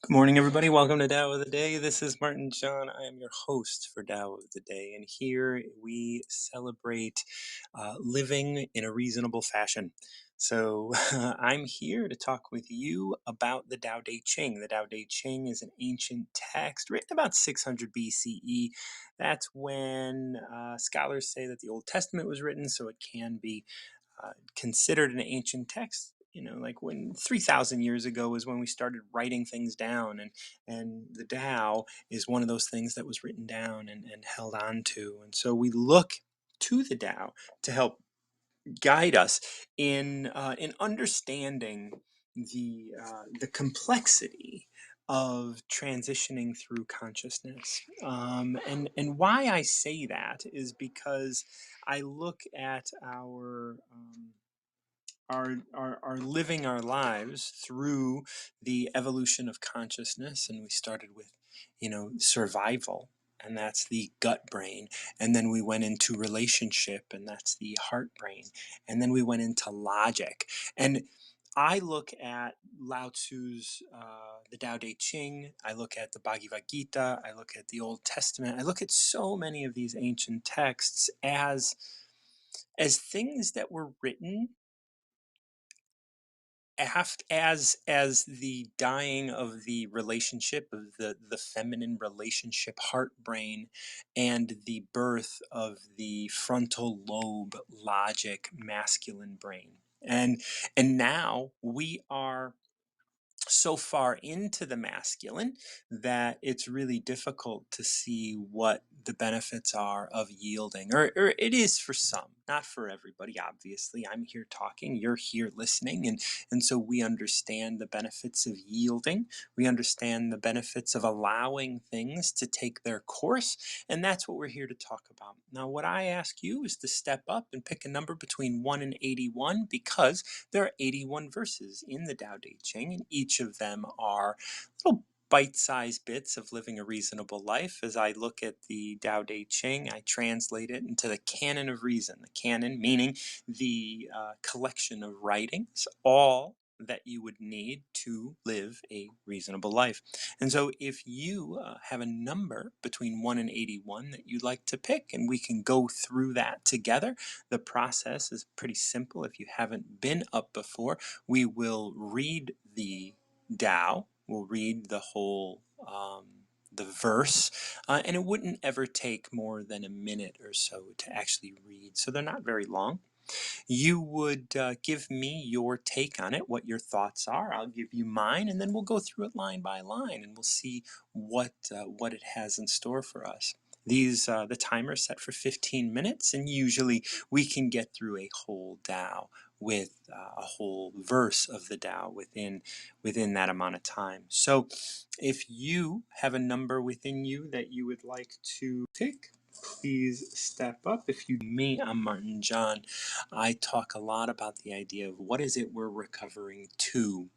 Good morning, everybody. Welcome to Tao of the Day. This is Martin John. I am your host for Tao of the Day, and here we celebrate living in a reasonable fashion. So, I'm here to talk with you about the Tao Te Ching. The Tao Te Ching is an ancient text written about 600 BCE. That's when scholars say that the Old Testament was written, so it can be considered an ancient text. Like when 3,000 years ago is when we started writing things down, and the Tao is one of those things that was written down and held on to. And so we look to the Tao to help guide us in understanding the complexity of transitioning through consciousness. And why I say that is because I look at our living our lives through the evolution of consciousness, and we started with survival, and that's the gut brain, and then we went into relationship, and that's the heart brain, and then we went into logic. And I look at Lao Tzu's the Tao Te Ching, I look at the Bhagavad Gita, I look at the Old Testament, I look at so many of these ancient texts as things that were written as the dying of the relationship of the feminine relationship heart brain, and the birth of the frontal lobe logic masculine brain. And now we are so far into the masculine that it's really difficult to see what the benefits are of yielding, or it is for some, not for everybody. Obviously, I'm here talking, you're here listening, and so we understand the benefits of yielding, we understand the benefits of allowing things to take their course, and that's what we're here to talk about. Now, what I ask you is to step up and pick a number between 1 and 81, because there are 81 verses in the Tao Te Ching, and each of them are little bite-sized bits of living a reasonable life. As I look at the Tao Te Ching, I translate it into the canon of reason. The canon meaning the collection of writings, all that you would need to live a reasonable life. And so if you have a number between 1 and 81 that you'd like to pick, and we can go through that together. The process is pretty simple. If you haven't been up before, we will read the Tao. We'll read the whole the verse, and it wouldn't ever take more than a minute or so to actually read. So they're not very long. You would give me your take on it, what your thoughts are. I'll give you mine, and then we'll go through it line by line, and we'll see what it has in store for us. The timer is set for 15 minutes, and usually we can get through a whole Tao with a whole verse of the Tao within that amount of time. So, if you have a number within you that you would like to pick, please step up. If you me, I'm Martin John. I talk a lot about the idea of what is it we're recovering to.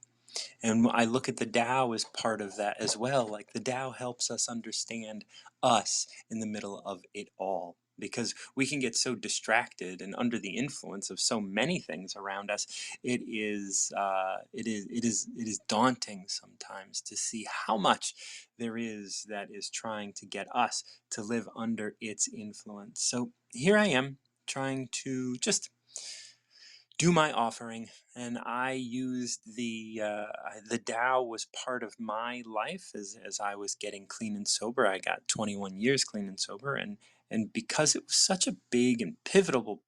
And I look at the Tao as part of that as well. Like the Tao helps us understand us in the middle of it all. Because we can get so distracted and under the influence of so many things around us, it is daunting sometimes to see how much there is that is trying to get us to live under its influence. So here I am trying to just do my offering, and I used the Tao was part of my life as I was getting clean and sober. I got 21 years clean and sober, and because it was such a big and pivotal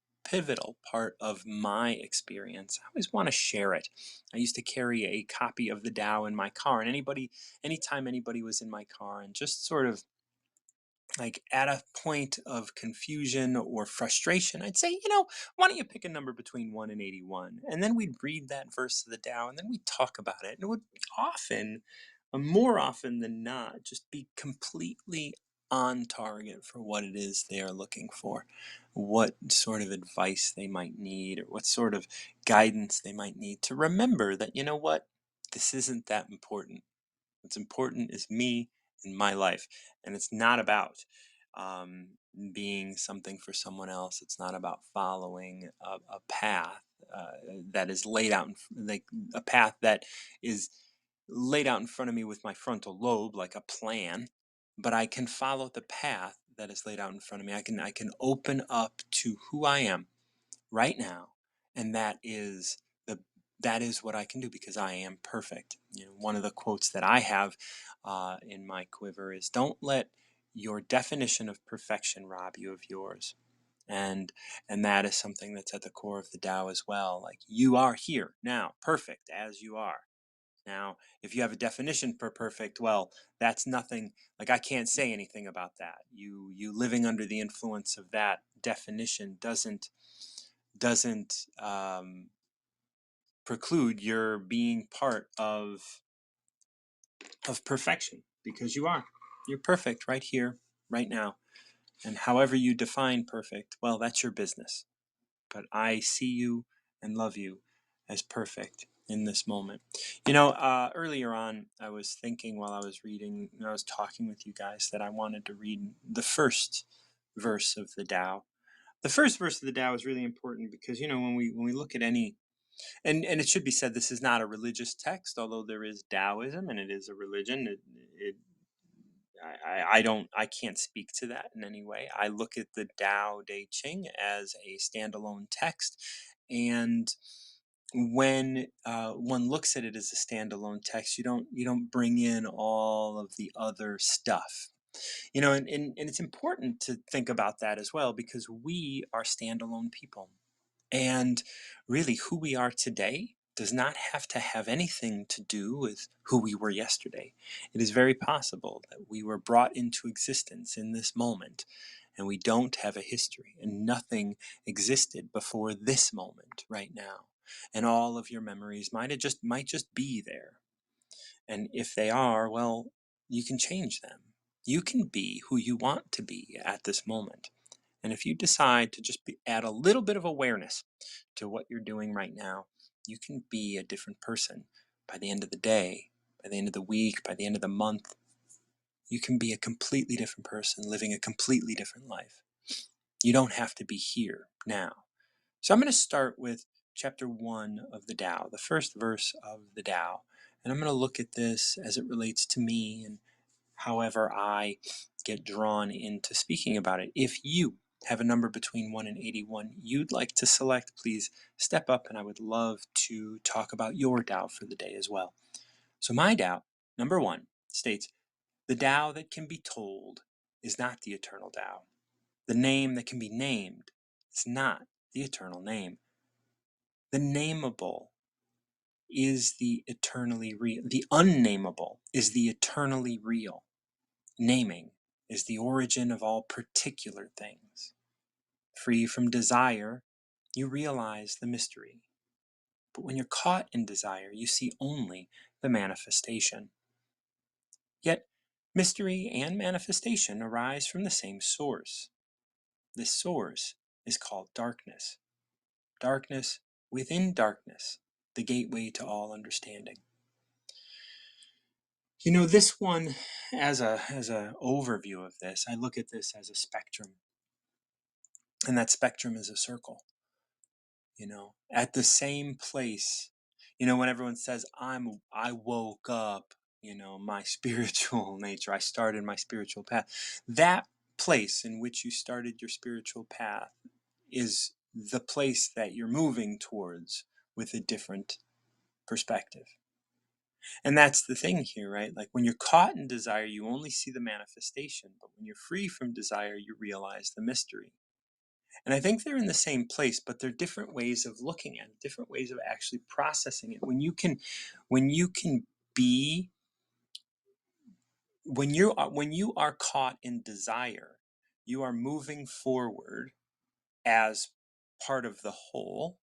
part of my experience, I always want to share it. I used to carry a copy of the Tao in my car, and anytime anybody was in my car and just sort of like at a point of confusion or frustration, I'd say, why don't you pick a number between 1 and 81? And then we'd read that verse of the Tao, and then we'd talk about it. And it would often, more often than not, just be completely on target for what it is they are looking for, what sort of advice they might need, or what sort of guidance they might need to remember that, what, this isn't that important. What's important is me and my life. And it's not about being something for someone else. It's not about following a path that is laid out, like a path that is laid out in front of me with my frontal lobe like a plan, but I can follow the path that is laid out in front of me. I can open up to who I am right now, and the that is what I can do because I am perfect. One of the quotes that I have in my quiver is, "Don't let your definition of perfection rob you of yours." And that is something that's at the core of the Tao as well. Like, you are here now, perfect as you are. Now, if you have a definition for perfect, well, that's nothing. Like, I can't say anything about that. You living under the influence of that definition doesn't preclude your being part of perfection, because you're perfect right here, right now. And however you define perfect, well, that's your business. But I see you and love you as perfect in this moment. Earlier on, I was thinking while I was reading, I was talking with you guys, that I wanted to read the first verse of the Tao. The first verse of the Tao is really important because, when we look at any, and it should be said, this is not a religious text, although there is Taoism and it is a religion. I can't speak to that in any way. I look at the Tao Te Ching as a standalone text, and when one looks at it as a standalone text, you don't bring in all of the other stuff. And it's important to think about that as well, because we are standalone people. And really, who we are today does not have to have anything to do with who we were yesterday. It is very possible that we were brought into existence in this moment, and we don't have a history, and nothing existed before this moment right now. And all of your memories might just be there. And if they are, well, you can change them. You can be who you want to be at this moment. And if you decide to just add a little bit of awareness to what you're doing right now, you can be a different person by the end of the day, by the end of the week, by the end of the month. You can be a completely different person living a completely different life. You don't have to be here now. So I'm going to start with chapter 1 of the Tao, the first verse of the Tao. And I'm going to look at this as it relates to me and however I get drawn into speaking about it. If you have a number between 1 and 81 you'd like to select, please step up, and I would love to talk about your Tao for the day as well. So my Tao, number 1, states, "The Tao that can be told is not the eternal Tao. The name that can be named is not the eternal name. The nameable is the eternally real. The unnamable is the eternally real. Naming is the origin of all particular things. Free from desire, you realize the mystery. But when you're caught in desire, you see only the manifestation. Yet, mystery and manifestation arise from the same source. This source is called darkness. Darkness within darkness, the gateway to all understanding." This one, as a overview of this, I look at this as a spectrum, and that spectrum is a circle. At the same place, when everyone says, I woke up, my spiritual nature, I started my spiritual path. That place in which you started your spiritual path is the place that you're moving towards with a different perspective. And that's the thing here, right? Like, when you're caught in desire, you only see the manifestation, but when you're free from desire, you realize the mystery. And I think they're in the same place, but they're different ways of looking at it, different ways of actually processing it. When you can be, when you are caught in desire, you are moving forward as part of the whole.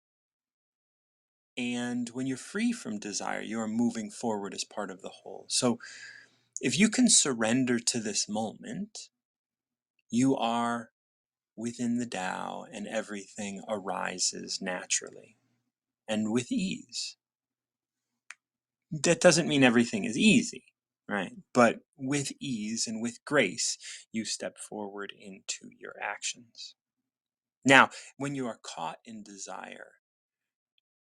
And when you're free from desire, you are moving forward as part of the whole. So if you can surrender to this moment, you are within the Tao, and everything arises naturally and with ease. That doesn't mean everything is easy, right? But with ease and with grace, you step forward into your actions. Now, when you are caught in desire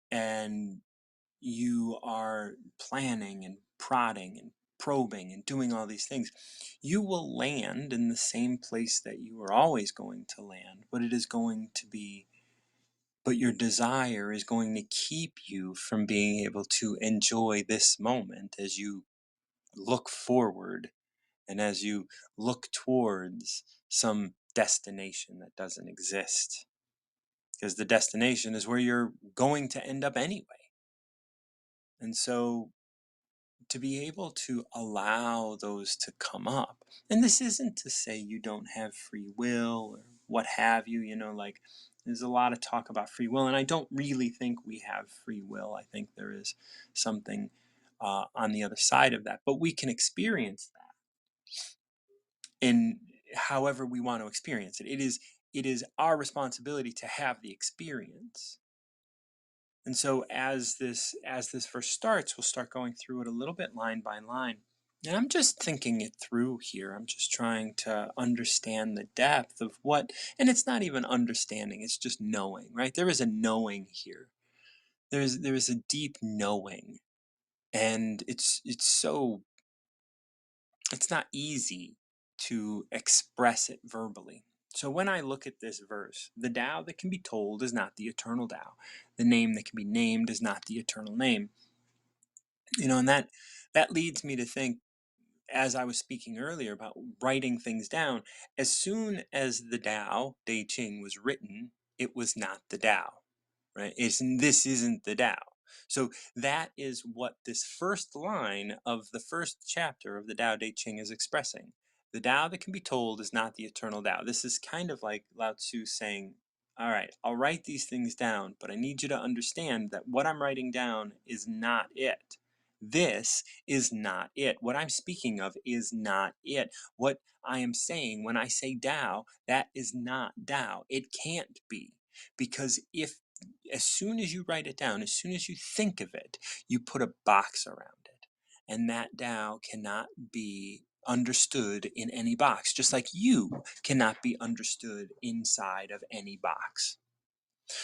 and you are planning and prodding and probing and doing all these things, you will land in the same place that you are always going to land, but it is going to be, but your desire is going to keep you from being able to enjoy this moment as you look forward and as you look towards some destination that doesn't exist. Because the destination is where you're going to end up anyway. And so to be able to allow those to come up, and this isn't to say you don't have free will or what have you, like there's a lot of talk about free will, and I don't really think we have free will. I think there is something on the other side of that, but we can experience that in however we want to experience it. It is our responsibility to have the experience. And so as this verse starts, we'll start going through it a little bit line by line. And I'm just thinking it through here. I'm just trying to understand the depth of what, and it's not even understanding, it's just knowing, right? There is a knowing here. There is a deep knowing. And it's not easy to express it verbally. So when I look at this verse, the Tao that can be told is not the eternal Tao. The name that can be named is not the eternal name. And that leads me to think, as I was speaking earlier about writing things down, as soon as the Tao, Te Ching, was written, it was not the Tao, right? This isn't the Tao. So that is what this first line of the first chapter of the Tao Te Ching is expressing. The Tao that can be told is not the eternal Tao. This is kind of like Lao Tzu saying, all right, I'll write these things down, but I need you to understand that what I'm writing down is not it. This is not it. What I'm speaking of is not it. What I am saying when I say Tao, that is not Tao. It can't be. Because as soon as you write it down, as soon as you think of it, you put a box around it. And that Tao cannot be understood in any box, just like you cannot be understood inside of any box.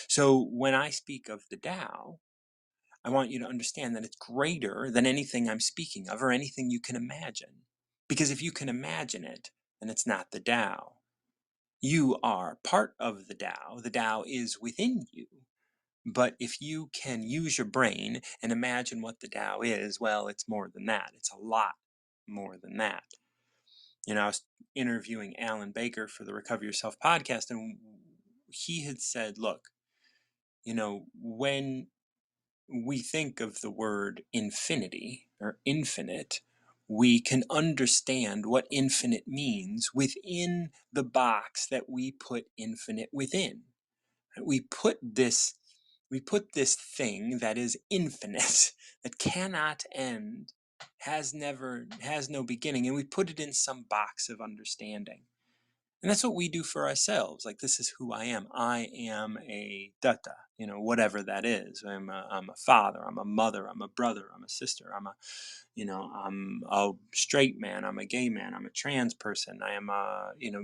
So when I speak of the Tao, I want you to understand that it's greater than anything I'm speaking of or anything you can imagine. Because if you can imagine it, then it's not the Tao. You are part of the Tao. The Tao is within you. But if you can use your brain and imagine what the Tao is, well, it's more than that. It's a lot more than that. I was interviewing Alan Baker for the Recover Yourself podcast, and he had said, look, when we think of the word infinity or infinite, we can understand what infinite means within the box that we put infinite within. We put this thing that is infinite, that cannot end, has no beginning, and we put it in some box of understanding. And that's what we do for ourselves. Like, this is who I am. I am a datta, whatever that is. I'm a father, I'm a mother, I'm a brother, I'm a sister, I'm a straight man, I'm a gay man, I'm a trans person, I am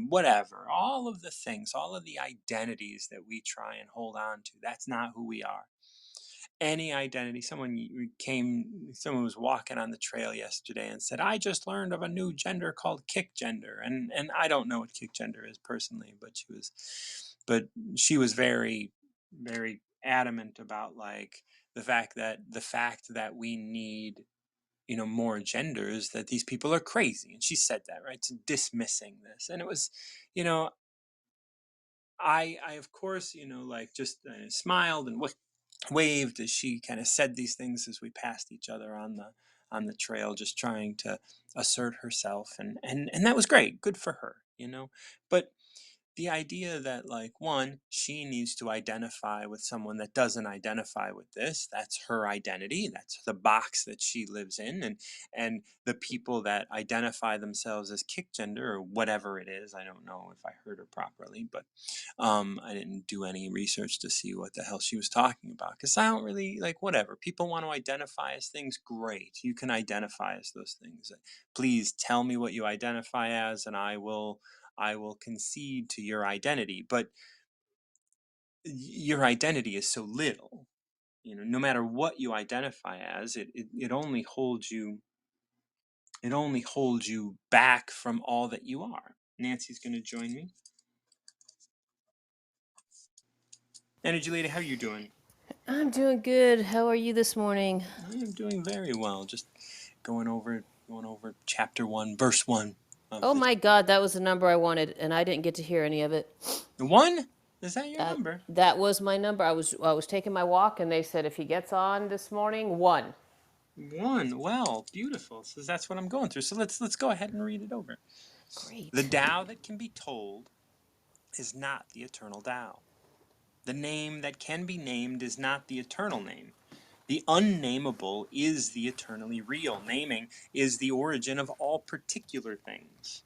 whatever. All of the things, all of the identities that we try and hold on to, that's not who we are. Any identity. Someone was walking on the trail yesterday and said, I just learned of a new gender called kick gender. And I don't know what kick gender is personally, but she was very, very adamant about, like, the fact that we need, more genders, that these people are crazy. And she said that, right? To dismissing this. And it was, you know, I of course, like, just smiled and waved as she kind of said these things as we passed each other on the trail, just trying to assert herself, and that was great, good for her, but the idea that, like, one, she needs to identify with someone that doesn't identify with this, that's her identity, that's the box that she lives in, and the people that identify themselves as kick gender or whatever it is, I don't know if I heard her properly, but I didn't do any research to see what the hell she was talking about, because I don't really, like, whatever people want to identify as things, great, you can identify as those things. Please tell me what you identify as, and I will concede to your identity, but your identity is so little. No matter what you identify as, it only holds you It only holds you back from all that you are. Nancy's going to join me. Energy lady, how are you doing? I'm doing good. How are you this morning? I am doing very well. Just going over chapter 1, verse 1 of Oh the my God, that was the number I wanted, and I didn't get to hear any of it. The 1? Is that your That number? that was my number. I was taking my walk, and they said if he gets on this morning, 1. 1. Well, beautiful. So that's what I'm going through. So let's go ahead and read it over. The Great. Tao that can be told is not the eternal Tao. The name that can be named is not the eternal name. The unnamable is the eternally real. Naming is the origin of all particular things.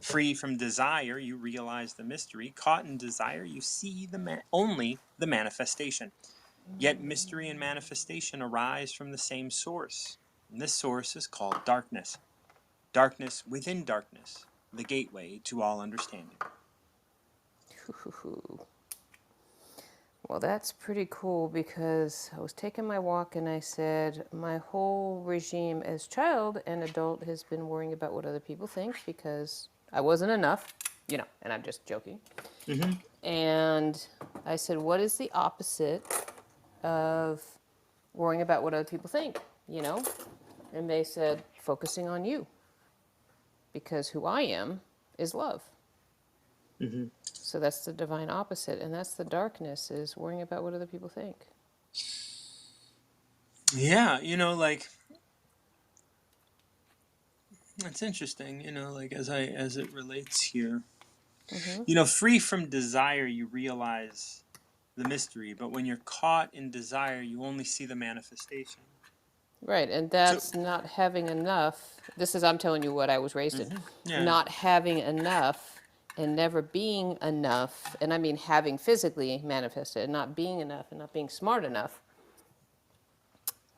Free from desire, you realize the mystery. Caught in desire, you see only the manifestation. Yet mystery and manifestation arise from the same source. And this source is called darkness. Darkness within darkness, the gateway to all understanding. Well, that's pretty cool because I was taking my walk and I said, my whole regime as child and adult has been worrying about what other people think because I wasn't enough, and I'm just joking. Mm-hmm. And I said, what is the opposite of worrying about what other people think, you know? And they said, focusing on you because who I am is love. Mm-hmm. So that's the divine opposite, and that's the darkness is worrying about what other people think. Yeah, it's interesting, as it relates here. Hmm. Free from desire, you realize the mystery, but when you're caught in desire, you only see the manifestation. Right, and So, that's not having enough. This is, I'm telling you what I was raised in. yeah, Not having enough and never being enough, and I mean having physically manifested, and not being enough and not being smart enough,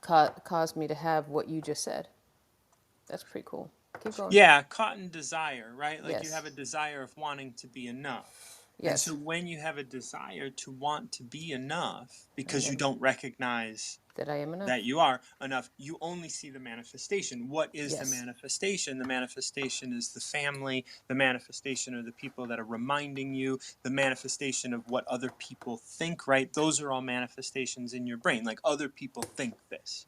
caused me to have what you just said. That's pretty cool. Keep going. yeah, caught in desire, right? Like you Yes. have a desire of wanting to be enough. And so Yes. when you have a desire to want to be enough, And because you never don't recognize that I am enough. that you are enough, you only see the manifestation. What is the Yes. manifestation? The manifestation is the family, the manifestation are the people that are reminding you, the manifestation of what other people think, right? Those are all manifestations in your brain. Like other people think this.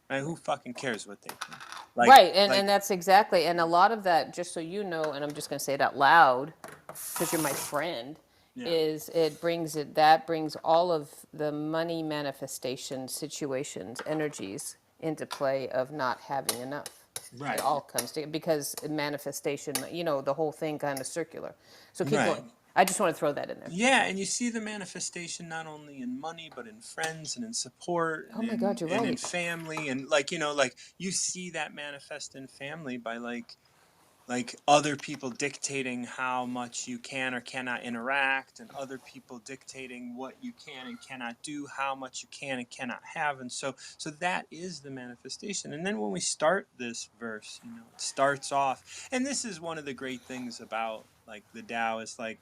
Right? Who fucking cares what they think? Like Right, and like that's exactly, and a lot of that, just so you know, and I'm just going to say it out loud, because you're my friend, yeah. is that brings all of the money manifestation situations, energies into play of not having enough. It Right. all comes together because manifestation, the whole thing kind of circular. So keep Right. going. I just want to throw that in there. Yeah, and you see the manifestation not only in money, but in friends and in support Oh and my in God, you're and in right. family and like you see that manifest in family by like other people dictating how much you can or cannot interact and other people dictating what you can and cannot do, how much you can and cannot have. And so that is the manifestation. And then when we start this verse, it starts off, and this is one of the great things about like the Tao is like,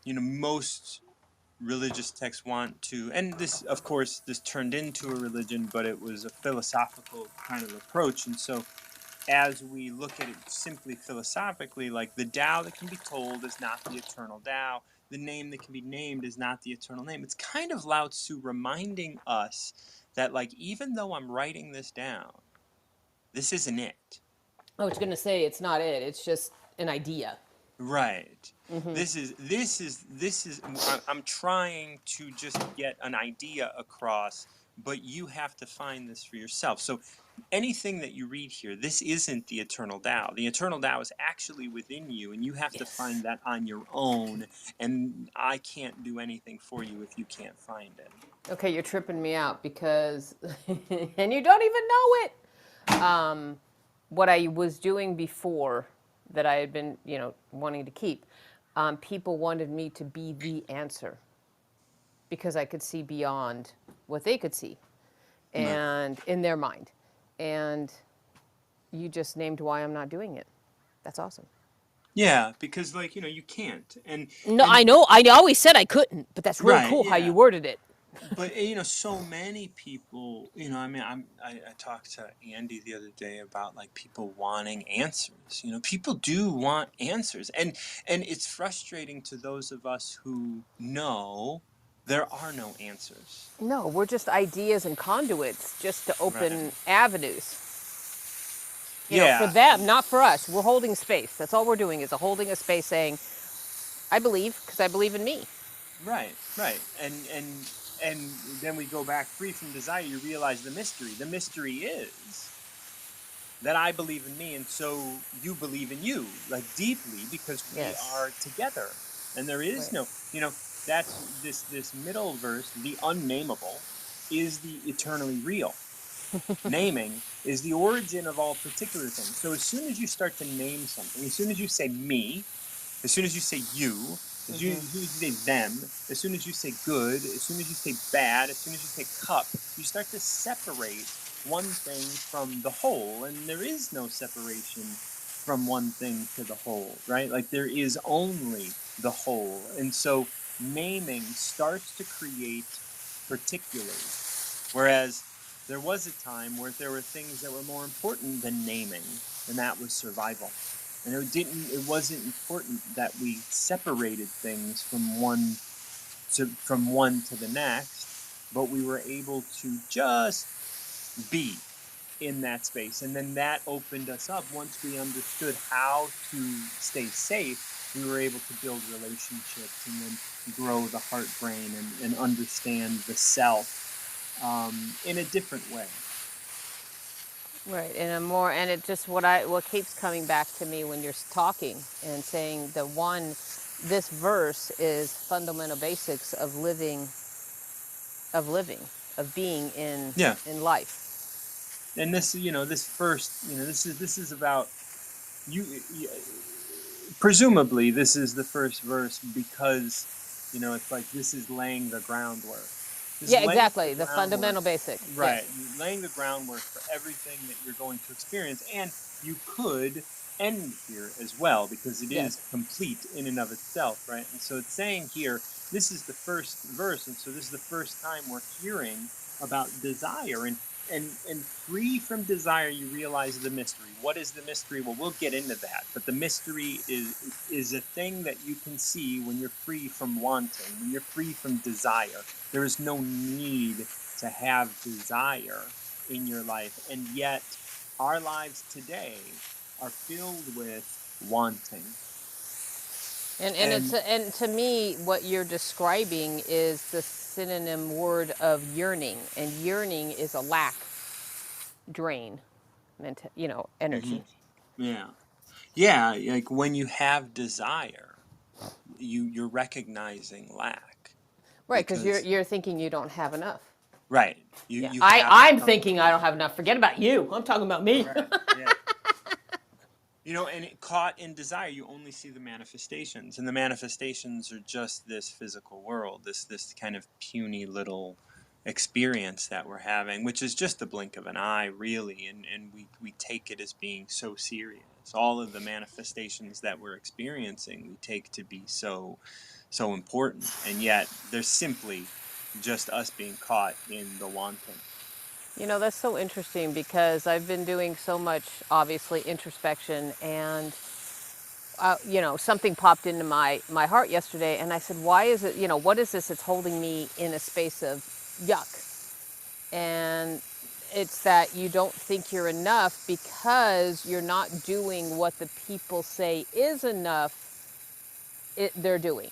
most religious texts want to, and this of course this turned into a religion, but it was a philosophical kind of approach. And so as we look at it simply philosophically, like the Tao that can be told is not the eternal Tao, the name that can be named is not the eternal name. It's kind of Lao Tzu reminding us that like even though I'm writing this down, this isn't it. I was going to say it's not it, it's just an idea. Right. This is I'm trying to just get an idea across, but you have to find this for yourself. So anything that you read here, this isn't the eternal Tao. The eternal Tao is actually within you, and you have to find Yes. that on your own, and I can't do anything for you if you can't find it. Okay, you're tripping me out because, and you don't even know it. What I was doing before that I had been, wanting to keep, people wanted me to be the answer because I could see beyond what they could see Right. and in their mind. And you just named why I'm not doing it. That's awesome. Yeah, because like, you can't. And No, I and know. I always said I couldn't, but that's really right, cool how you yeah. worded it. But so many people, I mean, I talked to Andy the other day about like people wanting answers. People do want answers, and it's frustrating to those of us who know there are no answers. No, we're just ideas and conduits just to Right. open avenues. For Yeah. them, not for us. We're holding space. That's all we're doing is holding a space saying, I believe because I believe in me. Right. Right. And then we go back free from desire. You realize the mystery. The mystery is that I believe in me, and so you believe in you, like deeply, because we Yes. are together. And there is Right. no, that's this middle verse, the unnamable, is the eternally real. Naming is the origin of all particular things. So as soon as you start to name something, as soon as you say me, as soon as you say you, as soon as you say them, as soon as you say good, as soon as you say bad, as soon as you say cup, you start to separate one thing from the whole. And there is no separation from one thing to the whole, right? Like there is only the whole. And so naming starts to create particulars. Whereas there was a time where there were things that were more important than naming, and that was survival. And it wasn't important that we separated things from one to the next, but we were able to just be in that space. And then that opened us up. Once we understood how to stay safe, we were able to build relationships and then grow the heart brain and understand the self in a different way. Right, and it just what keeps coming back to me when you're talking and saying this verse is fundamental basics of living, of being Yeah. in life. And this first, this is about you, presumably this is the first verse because it's like this is laying the groundwork. This is Yeah, laying the exactly. The groundwork, fundamental basic. Yes. right? Laying the groundwork for everything that you're going to experience, and you could end here as well because it is Yes. complete in and of itself, right? And so it's saying here this is the first verse, and so this is the first time we're hearing about desire, and free from desire you realize the mystery. What is the mystery? Well, we'll get into that, but the mystery is a thing that you can see when you're free from wanting, when you're free from desire. There is no need to have desire in your life, and yet our lives today are filled with wanting. And And and to me, what you're describing is the synonym word of yearning, and yearning is a lack, drain, energy. mhm, yeah, yeah, like when you have desire, you're recognizing lack, Right, because because you're thinking you don't have enough. right, you Yeah, you have I'm something. thinking I don't have enough. Forget about you. I'm talking about me. Right. Yeah. And caught in desire, you only see the manifestations, and the manifestations are just this physical world, this kind of puny little experience that we're having, which is just the blink of an eye, really, and we take it as being so serious. All of the manifestations that we're experiencing, we take to be so important, and yet they're simply just us being caught in the wanting. That's so interesting because I've been doing so much, obviously, introspection, and something popped into my heart yesterday, and I said, why is it? What is this? It's holding me in a space of yuck, and it's that you don't think you're enough because you're not doing what the people say is enough. They're doing,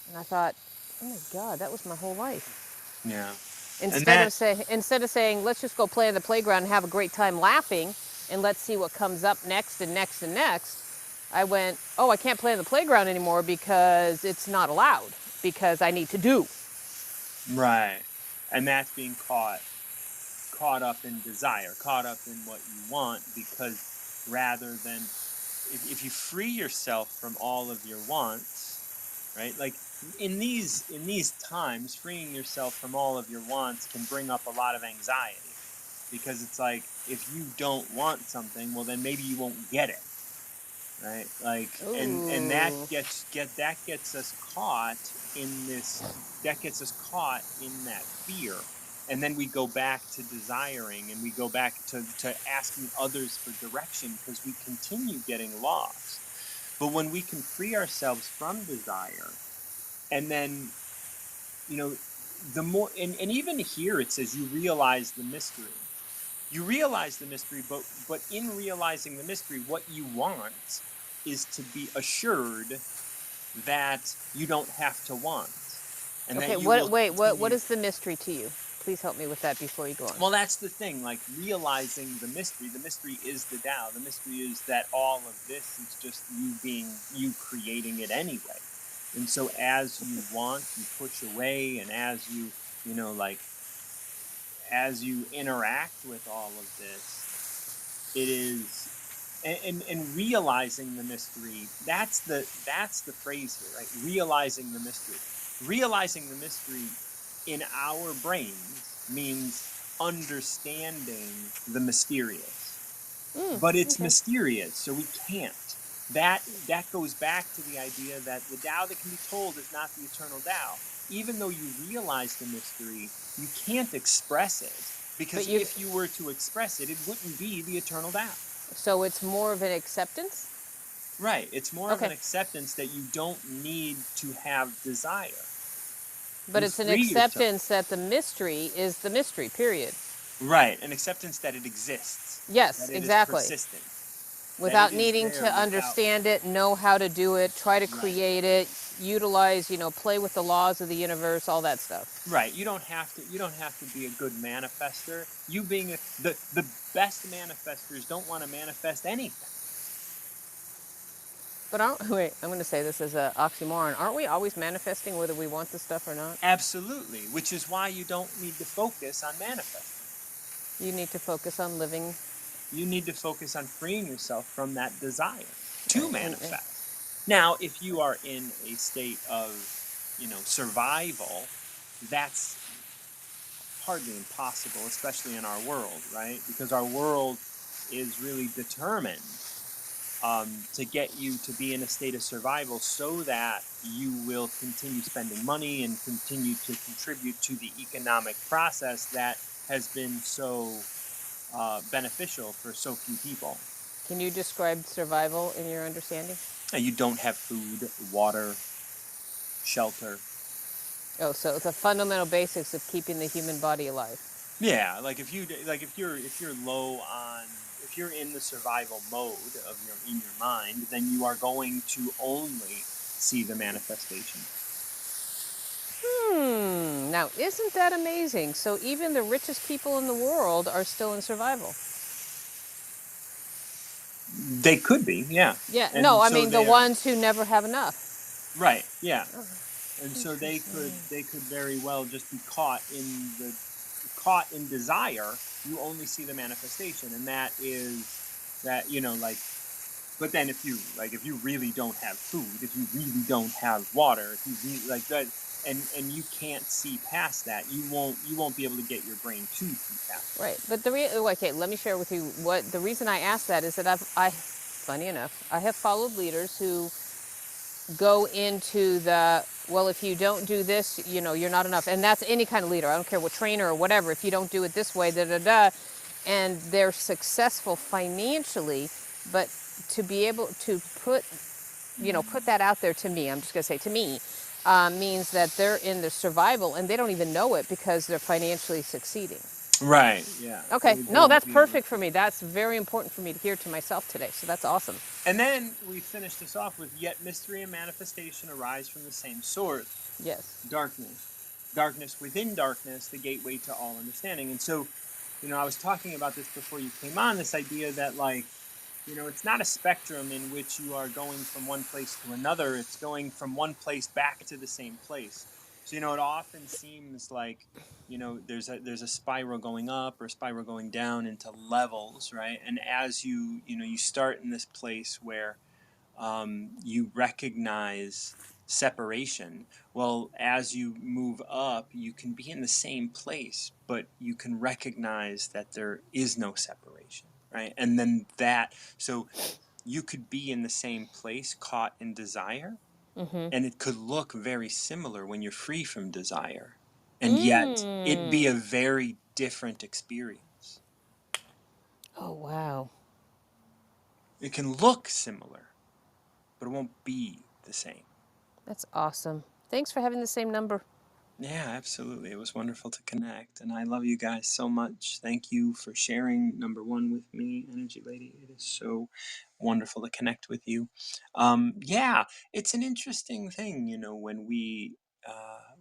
and I thought, oh my God, that was my whole life. Yeah. And Instead of that saying, let's just go play in the playground and have a great time laughing, and let's see what comes up next and next and next, I went, oh, I can't play in the playground anymore because it's not allowed because I need to do. right. And that's being caught up in desire, caught up in what you want, because rather than, if you free yourself from all of your wants, right? Like in these times, freeing yourself from all of your wants can bring up a lot of anxiety, because it's like if you don't want something, well then maybe you won't get it. right? Like, and that Ooh. gets us caught in this, that gets us caught in that fear. And then we go back to desiring, and we go back to asking others for direction because we continue getting lost. But when we can free ourselves from desire, and then, you know, the more, and even here it says you realize the mystery. You realize the mystery, but in realizing the mystery, what you want is to be assured that you don't have to want, and Okay, that you what, will wait, what continue. is the mystery to you? Please help me with that before you go on. Well, that's the thing, like realizing the mystery. The mystery is the Tao. The mystery is that all of this is just you being you creating it anyway. And so as you want, you push away, and as you know, like as you interact with all of this, it is, and realizing the mystery, that's the phrase here, right? Realizing the mystery in our brains means understanding the mysterious, but it's Okay. mysterious, so we can't. That goes back to the idea that the Tao that can be told is not the eternal Tao. Even though you realize the mystery, you can't express it, But because you, if you were to express it, it wouldn't be the eternal Tao. so it's more of an acceptance? Right. It's more of an Okay. acceptance that you don't need to have desire. But You it's an free yourself. acceptance that the mystery is the mystery, period. Right. An acceptance that it exists, Yes, that it is exactly. persistent, that it Without is needing there to without. understand it, know how to do it, try to Right. create it, utilize, play with the laws of the universe, all that stuff. Right. You don't have to be a good manifester. You being the best manifestors don't want to manifest anything. But aren't, wait, I'm going to say this as an oxymoron. Aren't we always manifesting whether we want the stuff or not? Absolutely, which is why you don't need to focus on manifesting. You need to focus on living. You need to focus on freeing yourself from that desire to Right, manifest. Now, if you are in a state of, survival, that's hardly impossible, especially in our world, right? Because our world is really determined to get you to be in a state of survival so that you will continue spending money and continue to contribute to the economic process that has been so beneficial for so few people. can you describe survival in your understanding? You don't have food, water, shelter. Oh, so the fundamental basics of keeping the human body alive. Yeah, like if you're low on, if you're in the survival mode of your in your mind, then you are going to only see the manifestation. Now, isn't that amazing? So even the richest people in the world are still in survival. They could be, yeah. Yeah, no, And I so mean the they're ones who never have enough. right, yeah. And so they Interesting. could very well just be caught in desire. You only see the manifestation, and that is that, like, but then if you really don't have food, if you really don't have water, if you really like that, and you can't see past that, you won't be able to get your brain to see past that. Right, but okay, let me share with you what the reason I asked that is that funny enough, I have followed leaders who go into the, well, if you don't do this, you're not enough, and that's any kind of leader. I don't care what trainer or whatever. If you don't do it this way, da da da, and they're successful financially, but to be able to put that out there, to me, I'm just going to say to me, means that they're in the survival and they don't even know it because they're financially succeeding. Right. Yeah. Okay, They no, won't that's be able perfect for to. me. That's very important for me to hear to myself today. So that's awesome. And then we finish this off with, yet mystery and manifestation arise from the same source, Yes. darkness. Darkness within darkness, the gateway to all understanding. And so, I was talking about this before you came on, this idea that, like, it's not a spectrum in which you are going from one place to another. It's going from one place back to the same place. So, it often seems like, there's a spiral going up or a spiral going down into levels, right? And as you start in this place where you recognize separation. Well, as you move up, you can be in the same place, but you can recognize that there is no separation, right? And then so you could be in the same place caught in desire, Mm-hmm. and it could look very similar when you're free from desire, and yet it be Mm. a very different experience. Oh, wow. It can look similar, but it won't be the same. That's awesome. Thanks for having the same number. Yeah, absolutely. It was wonderful to connect, and I love you guys so much. Thank you for sharing number one with me, Energy Lady. It is so wonderful to connect with you. Yeah, it's an interesting thing,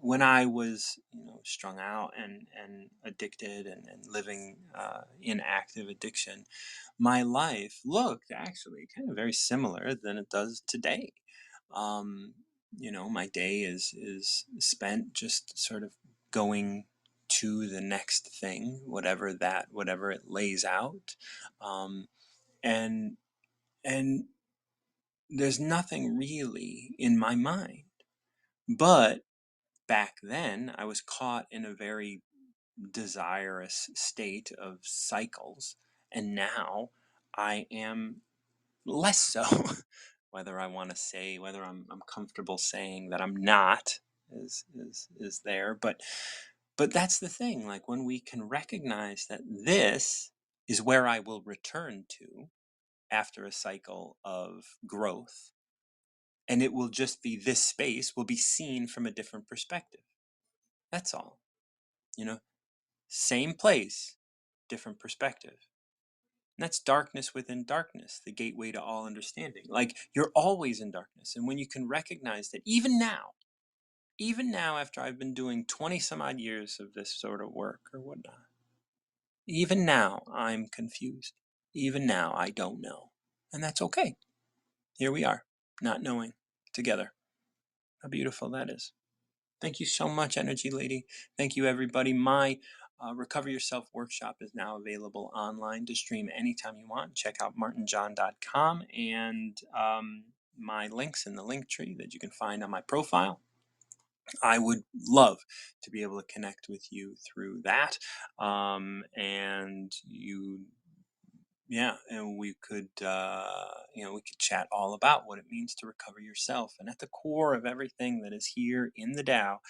when I was, strung out and addicted and living in active addiction, my life looked actually kind of very similar than it does today. Um, my day is spent just sort of going to the next thing, whatever it lays out, um, and and there's nothing really in my mind. But back then, I was caught in a very desirous state of cycles, and now I am less so. Whether I'm comfortable saying that I'm not is there, but that's the thing. Like when we can recognize that this is where I will return to after a cycle of growth, and it will just be this space will be seen from a different perspective. That's all. You know, same place, different perspective. And that's darkness within darkness, the gateway to all understanding. Like you're always in darkness. And when you can recognize that even now, after I've been doing 20 some odd years of this sort of work or whatnot, even now I'm confused. Even now I don't know. And that's okay. Here we are, not knowing together. How beautiful that is. Thank you so much, Energy Lady. Thank you, everybody. My Recover Yourself workshop is now available online to stream anytime you want. Check out martinjohn.com and my links in the link tree that you can find on my profile. I would love to be able to connect with you through that. And you, yeah, and we could chat all about what it means to recover yourself. And at the core of everything that is here in the Tao,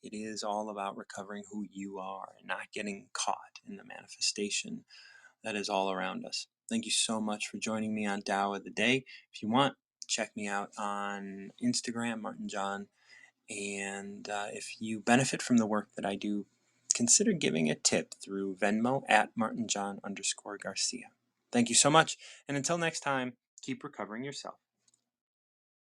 it is all about recovering who you are and not getting caught in the manifestation that is all around us. Thank you so much for joining me on Tao of the Day. If you want, check me out on Instagram, Martin John. And if you benefit from the work that I do, consider giving a tip through Venmo at martinjohn_Garcia. Thank you so much. And until next time, keep recovering yourself.